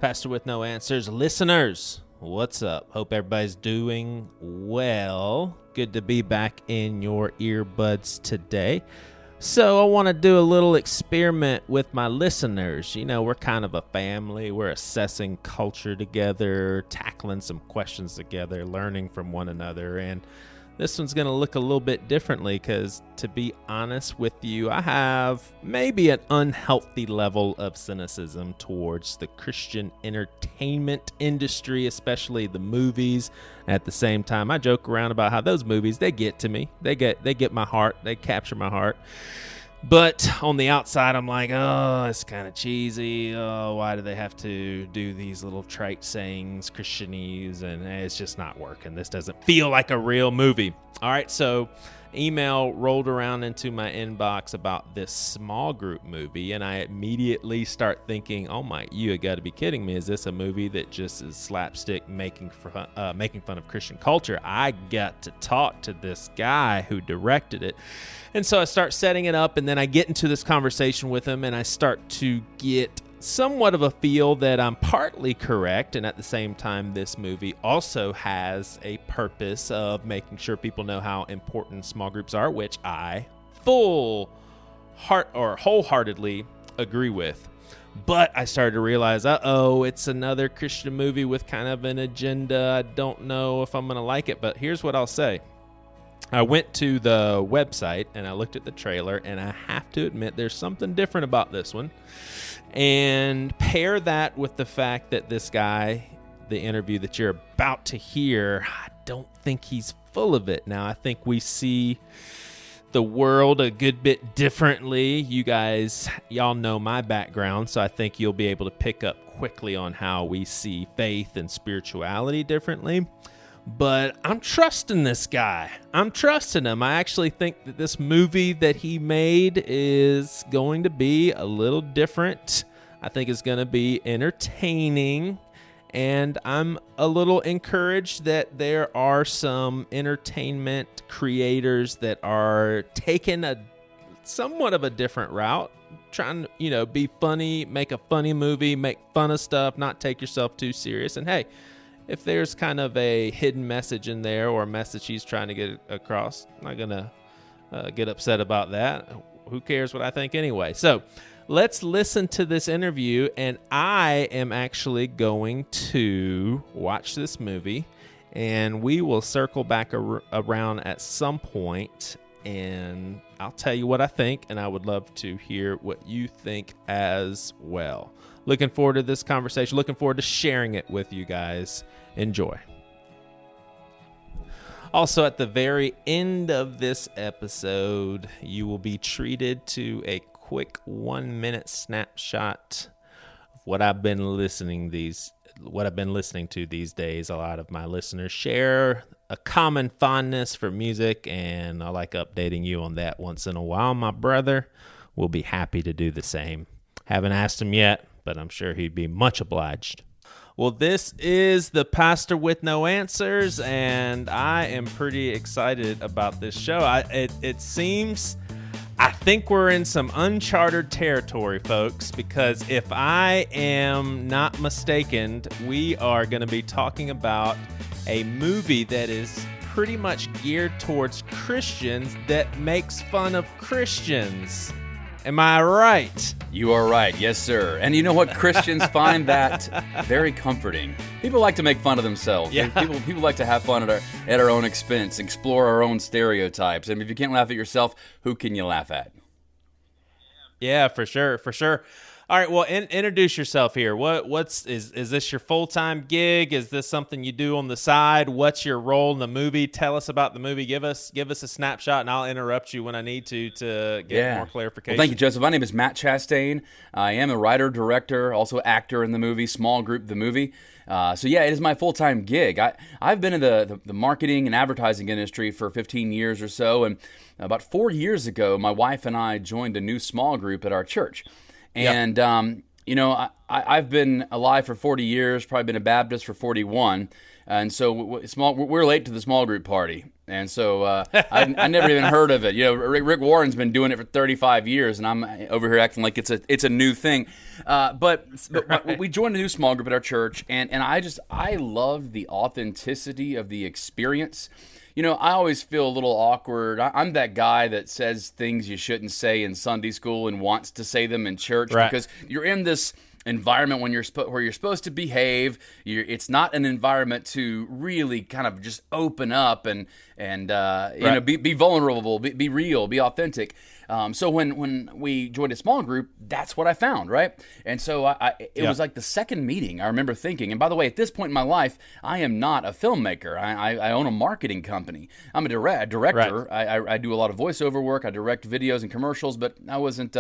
Pastor with No Answers listeners, what's up? Hope everybody's doing well. Good to be back in your earbuds today. So I want to do a little experiment with my listeners. You know, we're kind of a family. We're assessing culture together, tackling some questions together, learning from one another. And this one's going to look a little bit differently because, to be honest with you, I have maybe an unhealthy level of cynicism towards the Christian entertainment industry, especially the movies. At the same time, I joke around about how those movies, they get to me. They get my heart. They capture my heart. But on the outside, I'm like, oh, it's kind of cheesy. Oh, why do they have to do these little trite sayings, Christianese? And it's just not working. This doesn't feel like a real movie. All right, so email rolled around into my inbox about this small group movie, and I immediately start thinking, oh my, you got to be kidding me. Is this a movie that just is slapstick making fun of Christian culture? I got to talk to this guy who directed it. And so I start setting it up, and then I get into this conversation with him, and I start to get somewhat of a feel that I'm partly correct, and at the same time, this movie also has a purpose of making sure people know how important small groups are, which I wholeheartedly agree with. But I started to realize, it's another Christian movie with kind of an agenda. I don't know if I'm going to like it, but here's what I'll say. I went to the website and I looked at the trailer, and I have to admit there's something different about this one. And pair that with the fact that this guy, the interview that you're about to hear, I don't think he's full of it. Now, I think we see the world a good bit differently. Y'all know my background, so I think you'll be able to pick up quickly on how we see faith and spirituality differently. But I'm trusting this guy. I'm trusting him. I actually think that this movie that he made is going to be a little different. I think it's going to be entertaining. And I'm a little encouraged that there are some entertainment creators that are taking a somewhat of a different route. Trying to, be funny, make a funny movie, make fun of stuff, not take yourself too serious. And hey, if there's kind of a hidden message in there or a message he's trying to get across, I'm not going to get upset about that. Who cares what I think anyway? So let's listen to this interview, and I am actually going to watch this movie, and we will circle back around at some point, and I'll tell you what I think, and I would love to hear what you think as well. Looking forward to this conversation. Looking forward to sharing it with you guys. Enjoy. Also, at the very end of this episode, you will be treated to a quick 1-minute snapshot of what I've been listening to these days. A lot of my listeners share a common fondness for music, and I like updating you on that once in a while. My brother will be happy to do the same. Haven't asked him yet, but I'm sure he'd be much obliged. Well, this is the Pastor with No Answers, and I am pretty excited about this show. It seems, I think we're in some uncharted territory, folks, because if I am not mistaken, we are going to be talking about a movie that is pretty much geared towards Christians that makes fun of Christians. Am I right? You are right. Yes, sir. And you know what? Christians find that very comforting. People like to make fun of themselves. Yeah. People like to have fun at our own expense, explore our own stereotypes. And if you can't laugh at yourself, who can you laugh at? Yeah, for sure. All right, well, introduce yourself here. Is this your full-time gig? Is this something you do on the side? What's your role in the movie? Tell us about the movie. Give us a snapshot, and I'll interrupt you when I need to get more clarification. Well, thank you, Joseph. My name is Matt Chastain. I am a writer, director, also actor in the movie, Small Group, the movie. It is my full-time gig. I've been in the marketing and advertising industry for 15 years or so, and about 4 years ago, my wife and I joined a new small group at our church. And I've been alive for 40 years, probably been a Baptist for 41, and so we're late to the small group party, and so I never even heard of it. Rick Warren's been doing it for 35 years, and I'm over here acting like it's a new thing. But we joined a new small group at our church, and I loved the authenticity of the experience. I always feel a little awkward. I'm that guy that says things you shouldn't say in Sunday school and wants to say them in church because you're in this environment where you're supposed to behave. It's not an environment to really kind of just open up and be vulnerable, be real, be authentic. So when we joined a small group, that's what I found, right? And so it was like the second meeting. I remember thinking, and by the way, at this point in my life, I am not a filmmaker. I own a marketing company. I'm a director. Right. I do a lot of voiceover work. I direct videos and commercials, but I wasn't.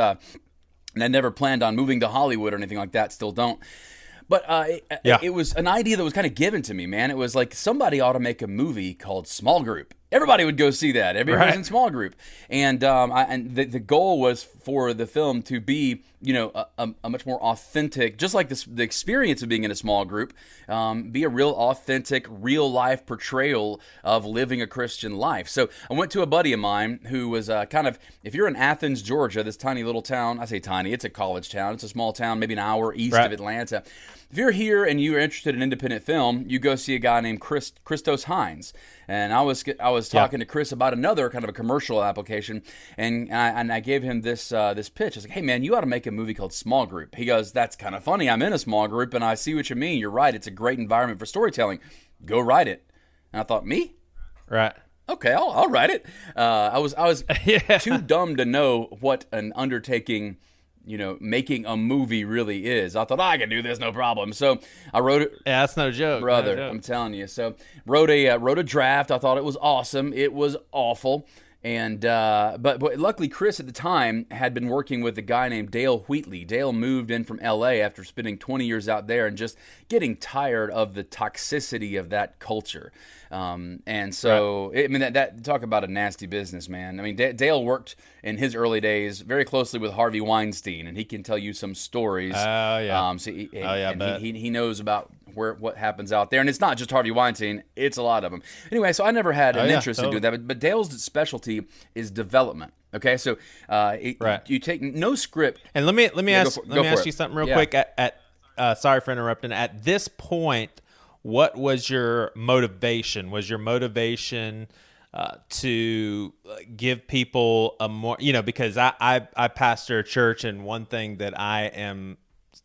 And I never planned on moving to Hollywood or anything like that. Still don't. But it was an idea that was kind of given to me, man. It was like somebody ought to make a movie called Small Group. Everybody would go see that. Everybody was in small group. And the goal was for the film to be, a much more authentic, just like the experience of being in a small group, be a real authentic, real life portrayal of living a Christian life. So I went to a buddy of mine who was if you're in Athens, Georgia, this tiny little town, I say tiny, it's a college town. It's a small town, maybe an hour east of Atlanta. If you're here and you're interested in independent film, you go see a guy named Christos Hines. And I was talking to Chris about another kind of a commercial application, and I gave him this pitch. I was like, hey man, you ought to make a movie called Small Group. He goes, that's kind of funny. I'm in a small group, and I see what you mean. You're right. It's a great environment for storytelling. Go write it. And I thought, me? Right. Okay, I'll write it. I was too dumb to know what an undertaking, making a movie really is. I thought, I can do this, no problem. So I wrote it. Yeah, that's no joke. Brother, no joke. I'm telling you. So wrote a draft. I thought it was awesome. It was awful. And but luckily Chris at the time had been working with a guy named Dale Wheatley. Dale moved in from LA after spending 20 years out there and just getting tired of the toxicity of that culture. And so, that talk about a nasty business, man. I mean, Dale worked in his early days very closely with Harvey Weinstein, and he can tell you some stories. Oh, yeah. He knows about what happens out there. And it's not just Harvey Weinstein, it's a lot of them. Anyway, so I never had an interest in doing that, but Dale's specialty is development. Okay, so you take no script. And let me ask you something real quick. Sorry for interrupting. At this point, what was your motivation? Was your motivation to give people a more, because I pastor a church, and one thing that I am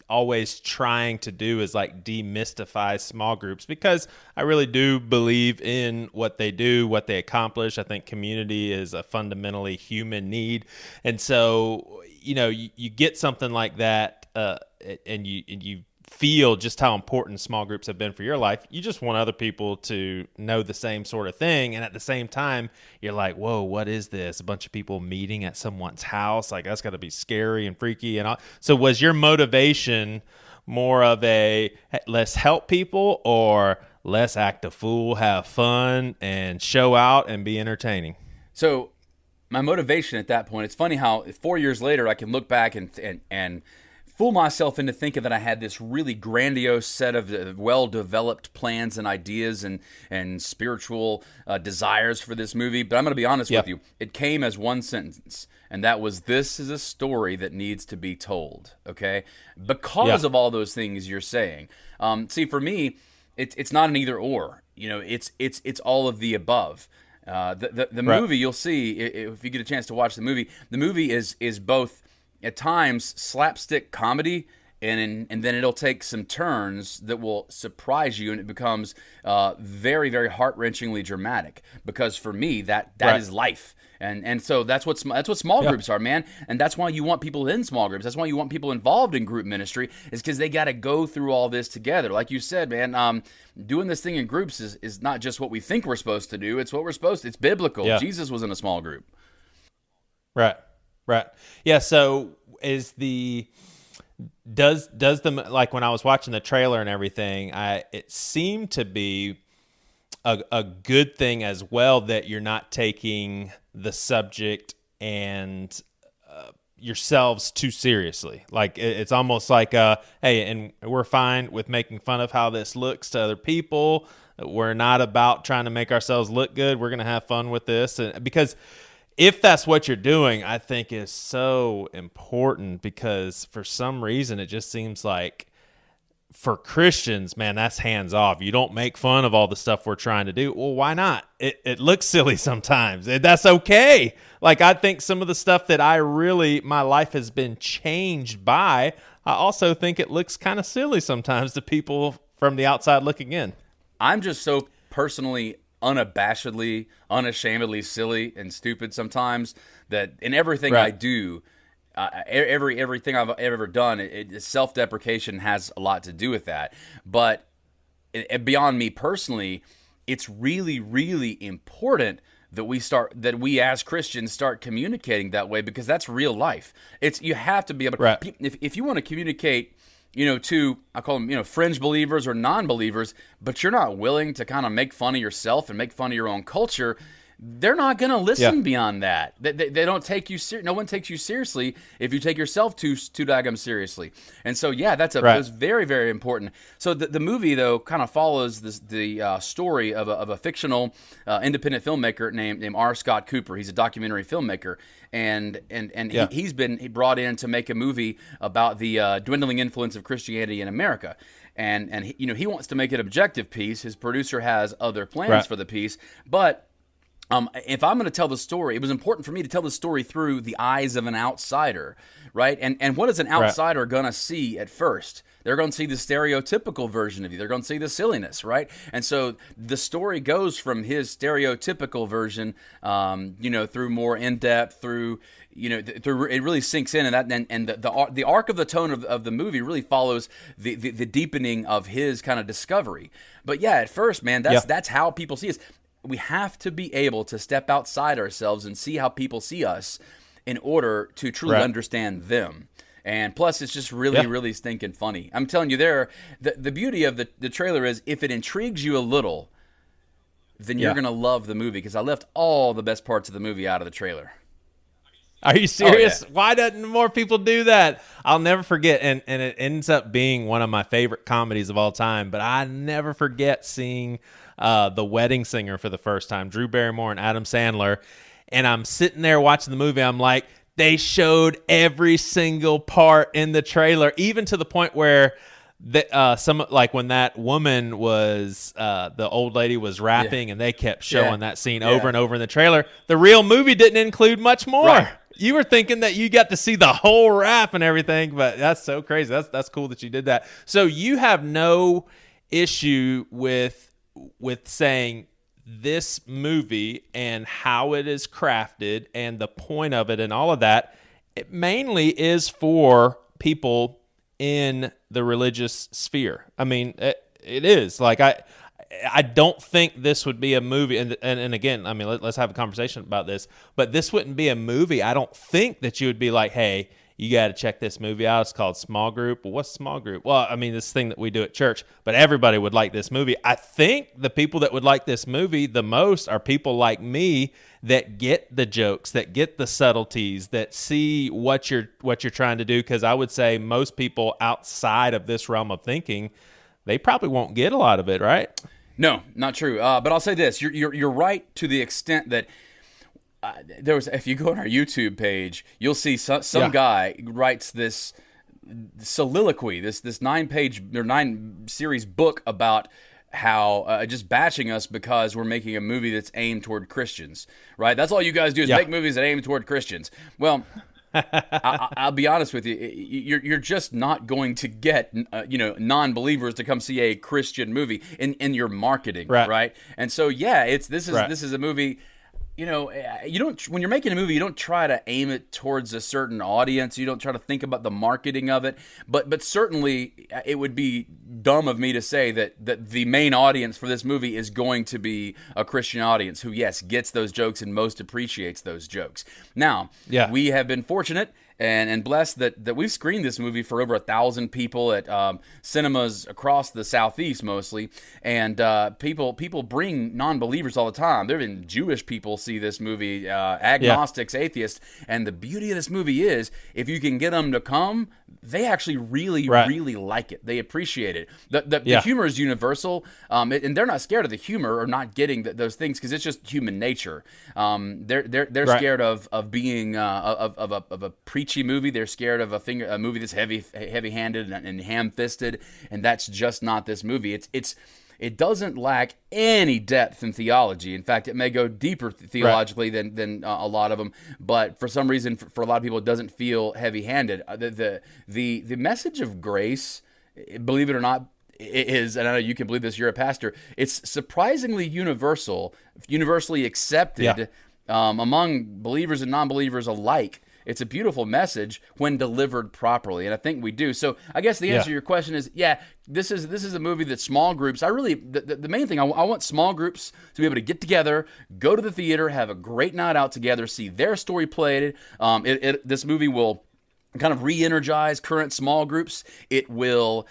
always trying to do is like demystify small groups, because I really do believe in what they do, what they accomplish. I think community is a fundamentally human need. And so, you get something like that, and you feel just how important small groups have been for your life. You just want other people to know the same sort of thing. And at the same time, you're like, whoa, what is this? A bunch of people meeting at someone's house. Like, that's got to be scary and freaky. And all. So was your motivation more of a let's help people, or let's act a fool, have fun, and show out and be entertaining? So my motivation at that point, it's funny how 4 years later I can look back and fool myself into thinking that I had this really grandiose set of well-developed plans and ideas and spiritual desires for this movie. But I'm going to be honest with you. It came as one sentence, and that was, this is a story that needs to be told, okay? Because of all those things you're saying. See, for me, it's not an either-or. It's all of the above. The movie, you'll see, if you get a chance to watch the movie is both at times slapstick comedy, and then it'll take some turns that will surprise you, and it becomes very, very heart-wrenchingly dramatic. Because for me, that is life, and so that's what small groups are, man. And that's why you want people in small groups. That's why you want people involved in group ministry, is because they got to go through all this together. Like you said, man, doing this thing in groups is not just what we think we're supposed to do. It's what we're supposed to. It's biblical. Yeah. Jesus was in a small group. Right. Yeah. So does the like, when I was watching the trailer and everything, it seemed to be a good thing as well that you're not taking the subject and yourselves too seriously. Like it's almost like, hey, and we're fine with making fun of how this looks to other people. We're not about trying to make ourselves look good. We're going to have fun with this. And because if that's what you're doing, I think is so important, because for some reason it just seems like for Christians, man, that's hands off. You don't make fun of all the stuff we're trying to do. Well, why not? It looks silly sometimes. That's okay. Like, I think some of the stuff that my life has been changed by, I also think it looks kind of silly sometimes to people from the outside looking in. I'm just so personally, unashamedly silly and stupid sometimes that in everything I do, everything I've ever done, self-deprecation has a lot to do with that. But beyond me personally, it's really, really important that we as Christians start communicating that way, because that's real life. You have to be able to, if you want to communicate, to, I call them, fringe believers or non-believers, but you're not willing to kind of make fun of yourself and make fun of your own culture, they're not going to listen beyond that. They don't take you no one takes you seriously if you take yourself too daggum seriously. And so, that's very, very important. So the movie, though, kind of follows the story of a fictional independent filmmaker named R. Scott Cooper. He's a documentary filmmaker, and he's been brought in to make a movie about the dwindling influence of Christianity in America. And he wants to make an objective piece. His producer has other plans for the piece, but if I'm going to tell the story, it was important for me to tell the story through the eyes of an outsider, right? And what is an outsider going to see at first? They're going to see the stereotypical version of you. They're going to see the silliness, right? And so the story goes from his stereotypical version, through more in-depth, through it really sinks in, and the arc of the tone of the movie really follows the deepening of his kind of discovery. But at first, man, that's how people see us. We have to be able to step outside ourselves and see how people see us in order to truly understand them. And plus, it's just really, really stinking funny. I'm telling you, the beauty of the trailer is, if it intrigues you a little, then you're going to love the movie, because I left all the best parts of the movie out of the trailer. Are you serious? Why doesn't more people do that? I'll never forget, and it ends up being one of my favorite comedies of all time, but I never forget seeing The Wedding Singer for the first time, Drew Barrymore and Adam Sandler, and I'm sitting there watching the movie. I'm like, they showed every single part in the trailer, even to the point where when that woman was the old lady was rapping, and they kept showing that scene over and over in the trailer. The real movie didn't include much more. You were thinking that you got to see the whole rap and everything, but that's so crazy. That's cool that you did that. So you have no issue with saying this movie and how it is crafted and the point of it and all of that, it mainly is for people in the religious sphere. I mean, it is. Like, I don't think this would be a movie, and again, I mean, let's have a conversation about this, but this wouldn't be a movie. I don't think that you would be like, hey, you got to check this movie out. It's called Small Group. Well, what's Small Group? Well, I mean, this thing that we do at church, but everybody would like this movie. I think the people that would like this movie the most are people like me that get the jokes, that get the subtleties, that see what you're trying to do. Because I would say most people outside of this realm of thinking, they probably won't get a lot of it, right? No, not true. But I'll say this: you're right to the extent that if you go on our YouTube page, you'll see some guy writes this soliloquy, this 9-page or 9-series book about how just bashing us because we're making a movie that's aimed toward Christians, right? That's all you guys do is make movies that aim toward Christians. Well, I'll be honest with you. You're just not going to get non-believers to come see a Christian movie in your marketing, right? And so this is a movie. You don't, when you're making a movie, you don't try to aim it towards a certain audience. You don't try to think about the marketing of it. But certainly, it would be dumb of me to say that the main audience for this movie is going to be a Christian audience who, yes, gets those jokes and most appreciates those jokes. Now, we have been fortunate and blessed that we've screened this movie for over 1,000 people at cinemas across the Southeast mostly, and people bring non-believers all the time. There have been Jewish people see this movie, agnostics, atheists, and the beauty of this movie is if you can get them to come, they actually really like it. They appreciate it. The humor is universal, and they're not scared of the humor or not getting those things because it's just human nature. They're scared of being of a preachy movie. They're scared of a movie that's heavy-handed and ham-fisted, and that's just not this movie. It doesn't lack any depth in theology. In fact, it may go deeper theologically than a lot of them, but for some reason, for a lot of people, it doesn't feel heavy-handed. The message of grace, believe it or not, is, and I know you can believe this, you're a pastor, it's surprisingly universally accepted among believers and non-believers alike. It's a beautiful message when delivered properly, and I think we do. So I guess the answer to your question is, this is a movie that small groups, the main thing, I want small groups to be able to get together, go to the theater, have a great night out together, see their story played. This movie will kind of re-energize current small groups. It will,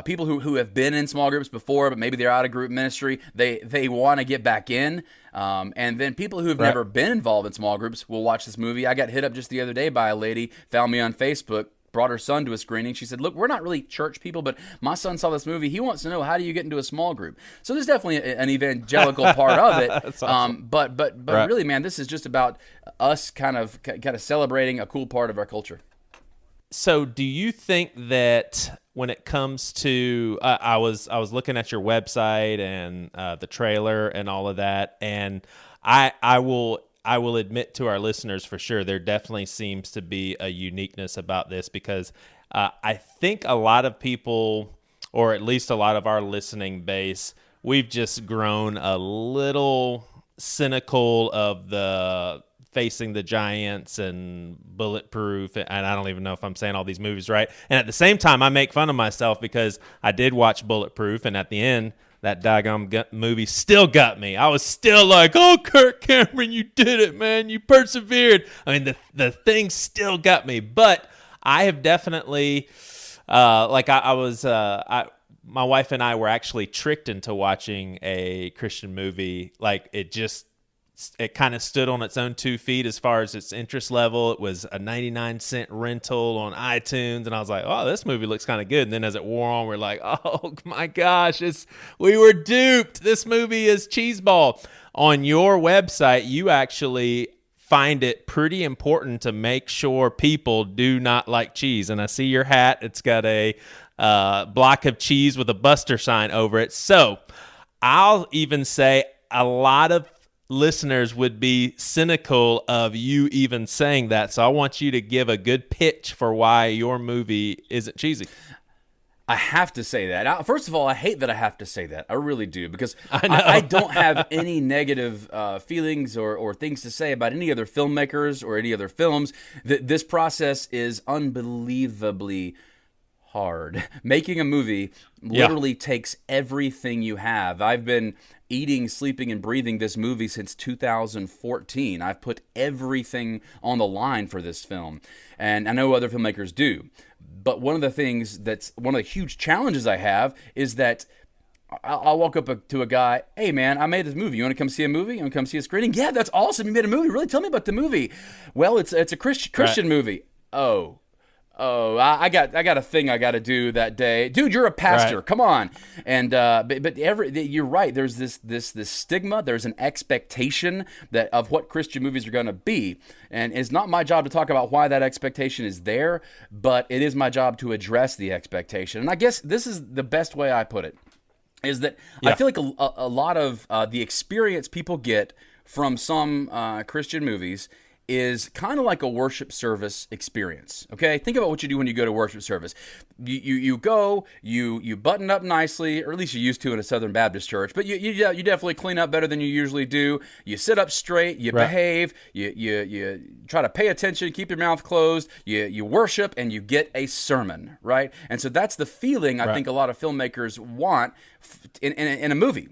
people who have been in small groups before, but maybe they're out of group ministry, they want to get back in. And then people who have never been involved in small groups will watch this movie. I got hit up just the other day by a lady, found me on Facebook, brought her son to a screening. She said, look, we're not really church people, but my son saw this movie. He wants to know, how do you get into a small group? So there's definitely an evangelical part of it. That's awesome. But really, man, this is just about us kind of celebrating a cool part of our culture. So do you think that when it comes to I was looking at your website and the trailer and all of that, and I will admit to our listeners for sure there definitely seems to be a uniqueness about this, because I think a lot of people, or at least a lot of our listening base, we've just grown a little cynical of the Facing the Giants and Bulletproof, and I don't even know if I'm saying all these movies right. And at the same time, I make fun of myself because I did watch Bulletproof, and at the end, that daggone movie still got me. I was still like, oh, Kirk Cameron, you did it, man. You persevered. I mean, the thing still got me. But I have definitely, my wife and I were actually tricked into watching a Christian movie. Like, it kind of stood on its own 2 feet as far as its interest level. It was a 99-cent rental on iTunes, and I was like, oh, this movie looks kind of good. And then as it wore on, we're like, oh my gosh, we were duped. This movie is cheeseball. On your website, you actually find it pretty important to make sure people do not like cheese. And I see your hat. It's got a block of cheese with a Buster sign over it. So I'll even say a lot of listeners would be cynical of you even saying that. So I want you to give a good pitch for why your movie isn't cheesy. I have to say that. First of all, I hate that I have to say that. I really do, because I don't have any negative feelings or things to say about any other filmmakers or any other films. This process is unbelievably hard. Making a movie literally takes everything you have. I've been eating, sleeping, and breathing this movie since 2014. I've put everything on the line for this film, and I know other filmmakers do. But one of the huge challenges I have is that I'll walk up to a guy, hey man, I made this movie. You want to come see a movie? You want to come see a screening? Yeah, that's awesome. You made a movie. Really? Tell me about the movie. Well, it's a Christian movie. Oh, I got a thing I got to do that day, dude. You're a pastor. Right. Come on. And but you're right. There's this stigma. There's an expectation of what Christian movies are going to be, and it's not my job to talk about why that expectation is there, but it is my job to address the expectation. And I guess this is the best way I put it, is that I feel like a lot of the experience people get from some Christian movies is kind of like a worship service experience. Okay, think about what you do when you go to worship service. You go, you button up nicely, or at least you used to in a Southern Baptist church. But you definitely clean up better than you usually do. You sit up straight. You behave. You try to pay attention. Keep your mouth closed. You worship, and you get a sermon, right? And so that's the feeling I think a lot of filmmakers want in a movie.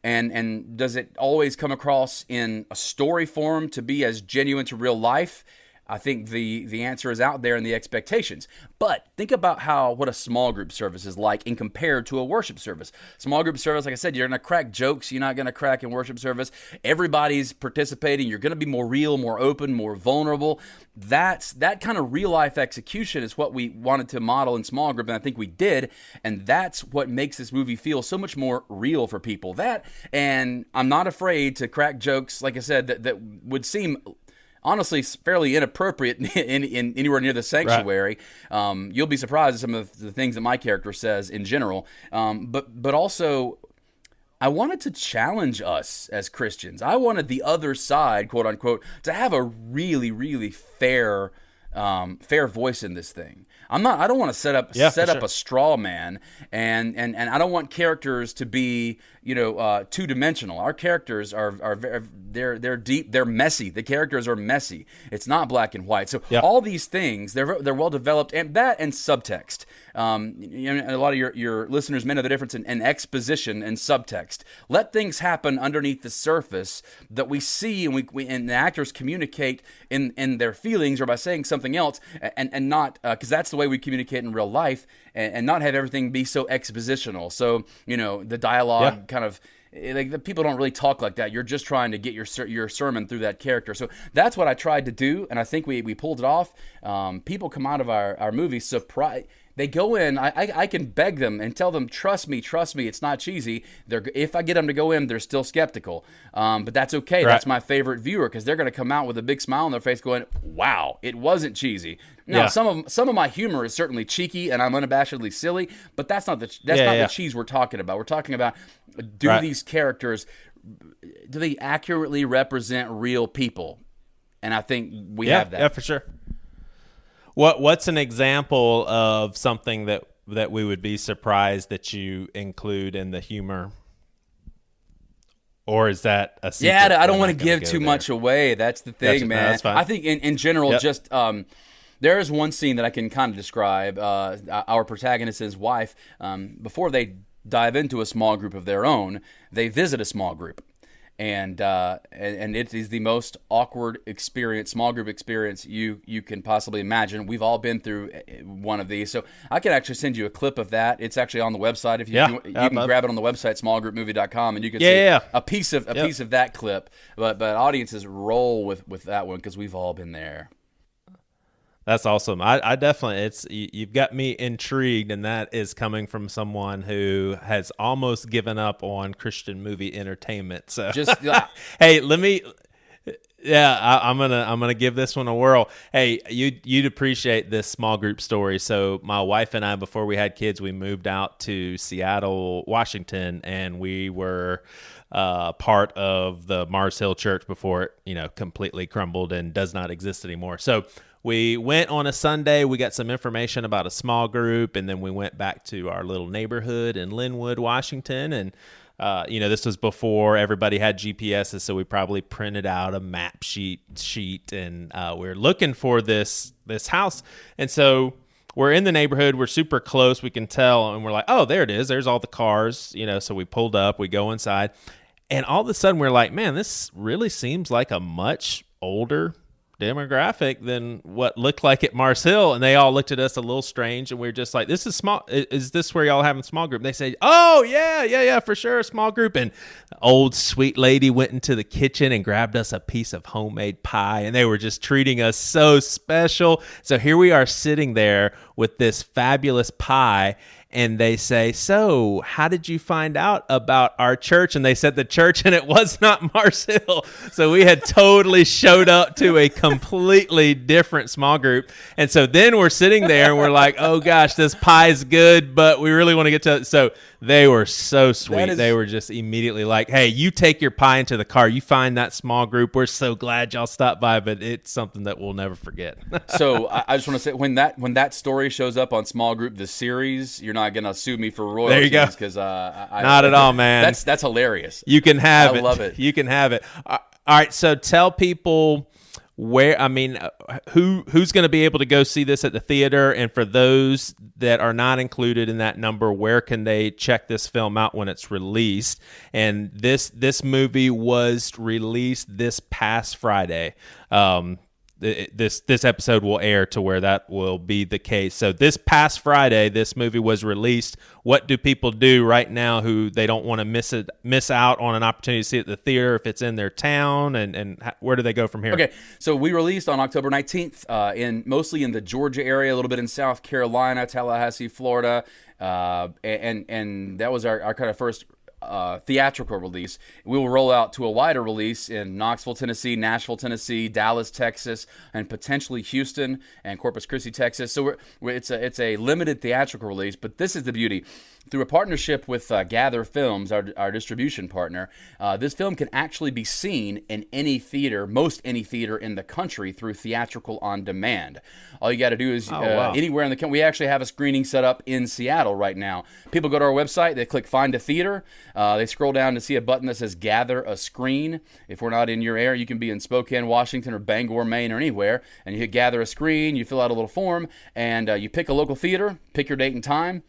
And does it always come across in a story form to be as genuine to real life? I think the answer is out there in the expectations. But think about what a small group service is like in compared to a worship service. Small group service, like I said, you're going to crack jokes you're not going to crack in worship service. Everybody's participating. You're going to be more real, more open, more vulnerable. That kind of real life execution is what we wanted to model in small group, and I think we did. And that's what makes this movie feel so much more real for people. And I'm not afraid to crack jokes, like I said, that would seem honestly fairly inappropriate in anywhere near the sanctuary. Right. You'll be surprised at some of the things that my character says in general. But also, I wanted to challenge us as Christians. I wanted the other side, quote unquote, to have a really, really fair voice in this thing. I don't want to set up a straw man, and I don't want characters to be two-dimensional. Our characters they're deep, they're messy. The characters are messy. It's not black and white. So all these things they're well developed, and subtext. A lot of your listeners may know the difference in exposition and subtext. Let things happen underneath the surface that we see, and and the actors communicate in their feelings or by saying something else, and not because that's the way we communicate in real life, and not have everything be so expositional. So the dialogue kind of. Like, the people don't really talk like that. You're just trying to get your sermon through that character. So that's what I tried to do, and I think we pulled it off. People come out of our movie surprised. They go in, I can beg them and tell them, trust me, it's not cheesy. If I get them to go in, they're still skeptical. But that's okay. Right. That's my favorite viewer, because they're going to come out with a big smile on their face going, wow, it wasn't cheesy. Now, some of my humor is certainly cheeky, and I'm unabashedly silly, but that's not the cheese we're talking about. We're talking about, these characters, do they accurately represent real people? And I think we have that. Yeah, for sure. What's an example of something that we would be surprised that you include in the humor? Or is that a secret? Yeah, I don't want to give too much away. That's the thing, man. That's fine. I think in general, just there is one scene that I can kind of describe. Our protagonist's wife, before they dive into a small group of their own, they visit a small group. And it is the most awkward small group experience you can possibly imagine. We've all been through one of these, so I can actually send you a clip of that. It's actually on the website. If you can grab it on the website, smallgroupmovie.com, and you can see a piece of that clip. But audiences roll with that one, because we've all been there. That's awesome. I definitely, you've got me intrigued, and that is coming from someone who has almost given up on Christian movie entertainment. So hey, I'm gonna give this one a whirl. Hey, you'd appreciate this small group story. So my wife and I, before we had kids, we moved out to Seattle, Washington, and we were part of the Mars Hill Church before it, completely crumbled and does not exist anymore. So we went on a Sunday. We got some information about a small group, and then we went back to our little neighborhood in Linwood, Washington. And this was before everybody had GPSs, so we probably printed out a map sheet, and we're looking for this house. And so we're in the neighborhood. We're super close. We can tell, and we're like, oh, there it is. There's all the cars. So we pulled up. We go inside, and all of a sudden we're like, man, this really seems like a much older demographic than what looked like at Mars Hill. And they all looked at us a little strange, and we were just like, this is small. Is this where y'all having a small group? And they say, oh yeah, for sure, a small group. And the old sweet lady went into the kitchen and grabbed us a piece of homemade pie, and they were just treating us so special. So here we are sitting there with this fabulous pie, and they say, so how did you find out about our church? And they said the church, and it was not Mars Hill. So we had totally showed up to a completely different small group. And so then we're sitting there and we're like, oh gosh, this pie's good, but we really want to get to it. So they were so sweet. They were just immediately like, hey, you take your pie into the car. You find that small group. We're so glad y'all stopped by, but it's something that we'll never forget. So I just want to say, when that story shows up on Small Group, the series, you're not going to sue me for royalties. There you go. Because not at all, man. That's hilarious. You can have it. I love it. You can have it. All right. So tell people who's going to be able to go see this at the theater, and for those that are not included in that number, where can they check this film out when it's released? And this movie was released this past Friday. this episode will air to where that will be the case. So this past Friday, this movie was released. What do people do right now who they don't want to miss out on an opportunity to see it at the theater if it's in their town, and where do they go from here? Okay, so we released on October 19th, mostly in the Georgia area, a little bit in South Carolina, Tallahassee, Florida, and that was our kind of first theatrical release. We will roll out to a wider release in Knoxville, Tennessee, Nashville, Tennessee, Dallas, Texas, and potentially Houston and Corpus Christi, Texas. So it's a limited theatrical release, but this is the beauty. Through a partnership with Gather Films, our distribution partner, this film can actually be seen in any theater, most any theater in the country through theatrical on demand. All you got to do is anywhere in the country. We actually have a screening set up in Seattle right now. People go to our website, they click Find a Theater, they scroll down to see a button that says Gather a Screen. If we're not in your area, you can be in Spokane, Washington, or Bangor, Maine, or anywhere, and you hit Gather a Screen, you fill out a little form, and you pick a local theater, pick your date and time,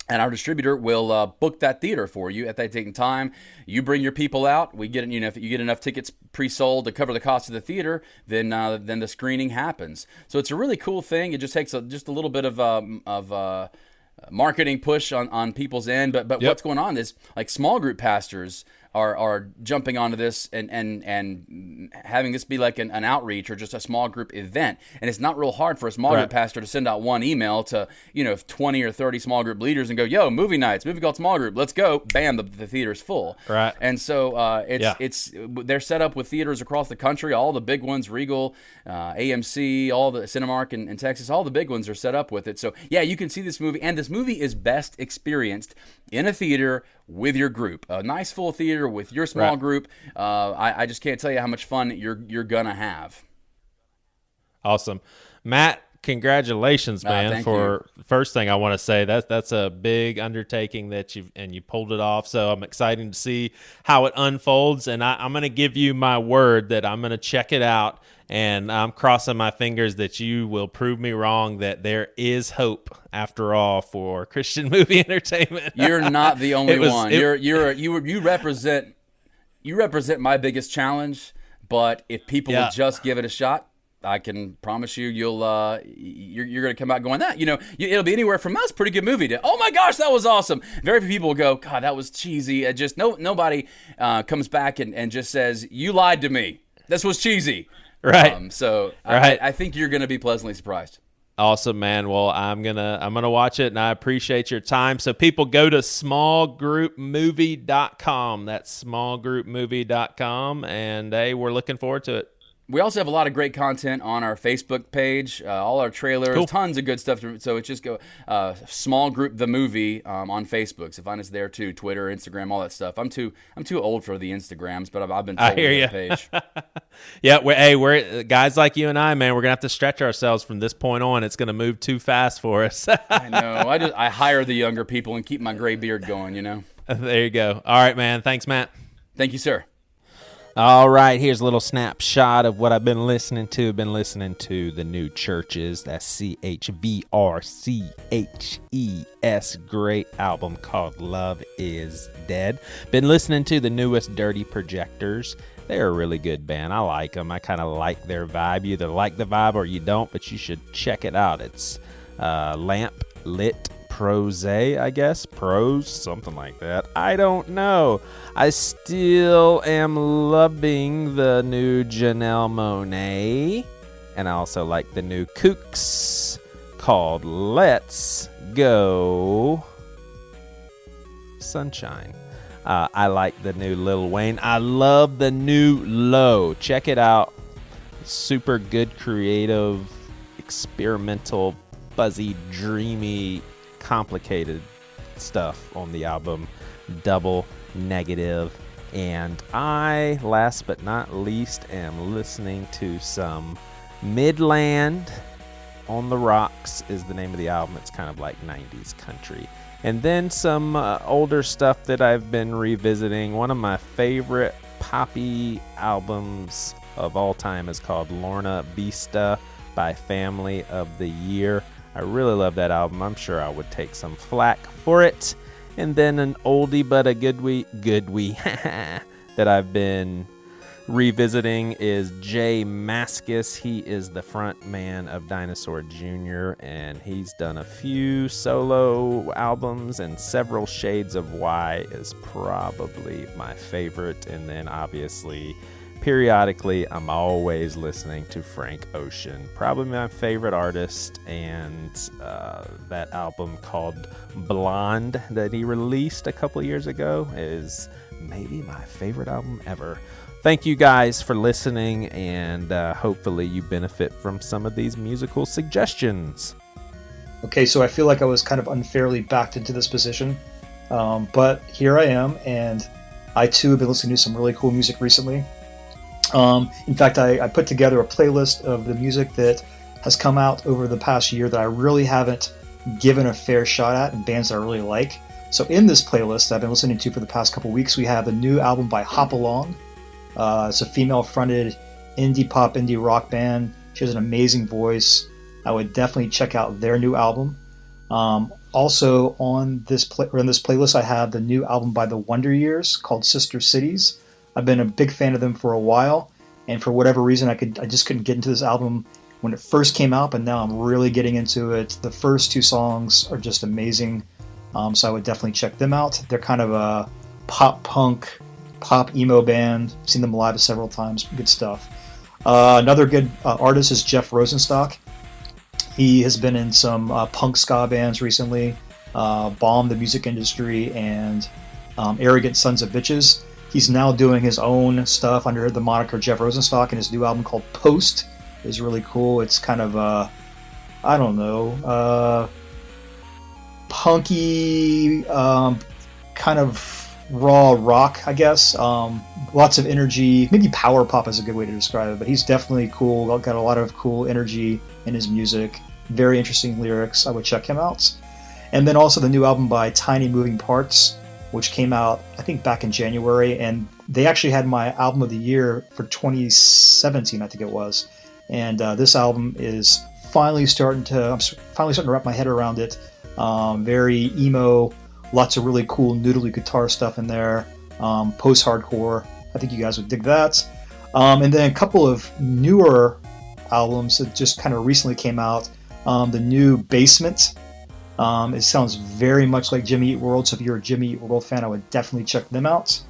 and our distributor will book that theater for you at that date and time. You bring your people out. We get, if you get enough tickets pre-sold to cover the cost of the theater, then the screening happens. So it's a really cool thing. It just takes just a little bit of marketing push on people's end. But Yep. What's going on is, like, small group pastors are jumping onto this and having this be like an outreach or just a small group event. And it's not real hard for a small group pastor to send out one email to 20 or 30 small group leaders and go, yo, movie nights, movie called small group, let's go. Bam, the theater's full. Right. And so they're set up with theaters across the country, all the big ones, Regal, AMC, all the Cinemark in Texas, all the big ones are set up with it. So yeah, you can see this movie, and this movie is best experienced in a theater with your group, a nice full theater with your small group. I just can't tell you how much fun you're gonna have. Awesome, Matt. Congratulations, man! For you. First thing I want to say, that's a big undertaking that you pulled it off. So I'm excited to see how it unfolds, and I'm going to give you my word that I'm going to check it out. And I'm crossing my fingers that you will prove me wrong, that there is hope after all for Christian movie entertainment. You're not the only one. You represent my biggest challenge. But if people will just give it a shot, I can promise you, you're going to come out going, that it'll be anywhere from that's a pretty good movie to, oh my gosh, that was awesome. Very few people will go, God, that was cheesy. Nobody comes back and just says, you lied to me. This was cheesy. Right. I think you're going to be pleasantly surprised. Awesome, man. Well, I'm gonna watch it, and I appreciate your time. So people go to smallgroupmovie.com. That's smallgroupmovie.com, and hey, we're looking forward to it. We also have a lot of great content on our Facebook page, all our trailers, tons of good stuff. So it's just go Small Group the Movie on Facebook. So find us there too, Twitter, Instagram, all that stuff. I'm too old for the Instagrams, but I've been told I hear that page. Yeah, we're guys like you and I, man. We're gonna have to stretch ourselves from this point on. It's gonna move too fast for us. I know. I hire the younger people and keep my gray beard going. There you go. All right, man. Thanks, Matt. Thank you, sir. All right, here's a little snapshot of what I've been listening to. Been listening to the New Churches. That's CHVRCHES. Great album called Love Is Dead. Been listening to the newest Dirty Projectors. They're a really good band. I like them. I kind of like their vibe. You either like the vibe or you don't, but you should check it out. It's Lamp Lit Prose, I guess. Prose, something like that. I don't know. I still am loving the new Janelle Monáe. And I also like the new Kooks called Let's Go Sunshine. I like the new Lil Wayne. I love the new Low. Check it out. Super good, creative, experimental, fuzzy, dreamy, complicated stuff on the album Double Negative. And I, last but not least, am listening to some Midland on the Rocks is the name of the album. It's kind of like 90s country. And then some older stuff that I've been revisiting. One of my favorite poppy albums of all time is called Lorna Vista by Family of the Year. I really love that album. I'm sure I would take some flack for it. And then an oldie but a goodie that I've been revisiting is Jay Mascis. He is the front man of Dinosaur Jr., and he's done a few solo albums, and Several Shades of Why is probably my favorite. And then obviously, periodically, I'm always listening to Frank Ocean, probably my favorite artist, and that album called Blonde that he released a couple years ago is maybe my favorite album ever. Thank you guys for listening, and hopefully you benefit from some of these musical suggestions. Okay, so I feel like I was kind of unfairly backed into this position, but here I am, and I too have been listening to some really cool music recently. In fact, I put together a playlist of the music that has come out over the past year that I really haven't given a fair shot at, and bands that I really like. So in this playlist that I've been listening to for the past couple weeks, we have the new album by Hop Along. It's a female-fronted indie pop, indie rock band. She has an amazing voice. I would definitely check out their new album. Also on this playlist, I have the new album by the Wonder Years called Sister Cities. I've been a big fan of them for a while, and for whatever reason, I just couldn't get into this album when it first came out, but now I'm really getting into it. The first two songs are just amazing, so I would definitely check them out. They're kind of a pop punk, pop emo band. I've seen them live several times. Good stuff. Another good artist is Jeff Rosenstock. He has been in some punk ska bands recently, Bomb the Music Industry, and Arrogant Sons of Bitches. He's now doing his own stuff under the moniker Jeff Rosenstock, and his new album called Post is really cool. It's kind of, punky, kind of raw rock, I guess. Lots of energy. Maybe power pop is a good way to describe it, but he's definitely cool. Got a lot of cool energy in his music. Very interesting lyrics. I would check him out. And then also the new album by Tiny Moving Parts, which came out, I think, back in January, and they actually had my album of the year for 2017, I think it was. And this album is finally starting to wrap my head around it. Very emo, lots of really cool noodly guitar stuff in there, post-hardcore. I think you guys would dig that. And then a couple of newer albums that just kind of recently came out. The new Basement. It sounds very much like Jimmy Eat World, so if you're a Jimmy Eat World fan, I would definitely check them out.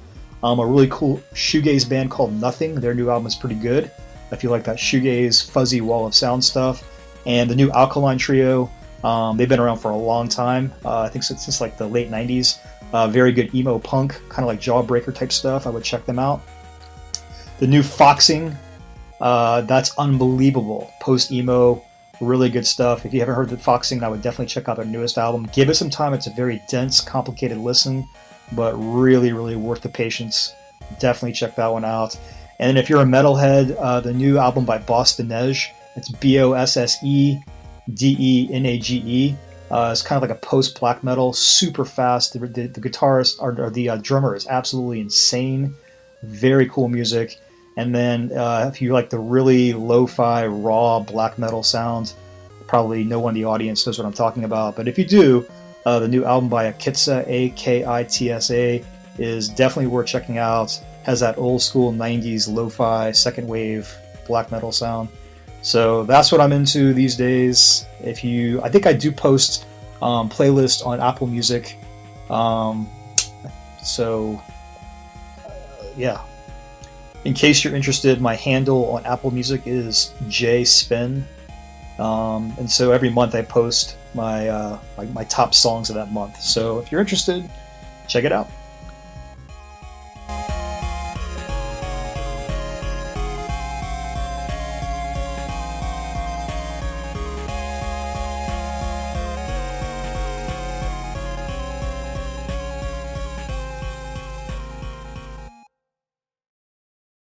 A really cool shoegaze band called Nothing. Their new album is pretty good. If you like that shoegaze, fuzzy wall of sound stuff. And the new Alkaline Trio. They've been around for a long time. I think since like the late 90s. Very good emo punk, kind of like Jawbreaker type stuff. I would check them out. The new Foxing. That's unbelievable. Post-emo. Really good stuff. If you haven't heard the Foxing, I would definitely check out their newest album. Give it some time. It's a very dense, complicated listen, but really, really worth the patience. Definitely check that one out. And then if you're a metalhead, the new album by Bostonege, it's Bossedenage. It's kind of like a post-black metal, super fast. The guitarist, or the drummer is absolutely insane. Very cool music. And then if you like the really lo-fi, raw black metal sound, probably no one in the audience knows what I'm talking about. But if you do, the new album by Akitsa, Akitsa, is definitely worth checking out. Has that old school 90s lo-fi, second wave black metal sound. So that's what I'm into these days. I think I do post playlists on Apple Music. Yeah. In case you're interested, my handle on Apple Music is JSpin, and so every month I post my my top songs of that month. So if you're interested, check it out.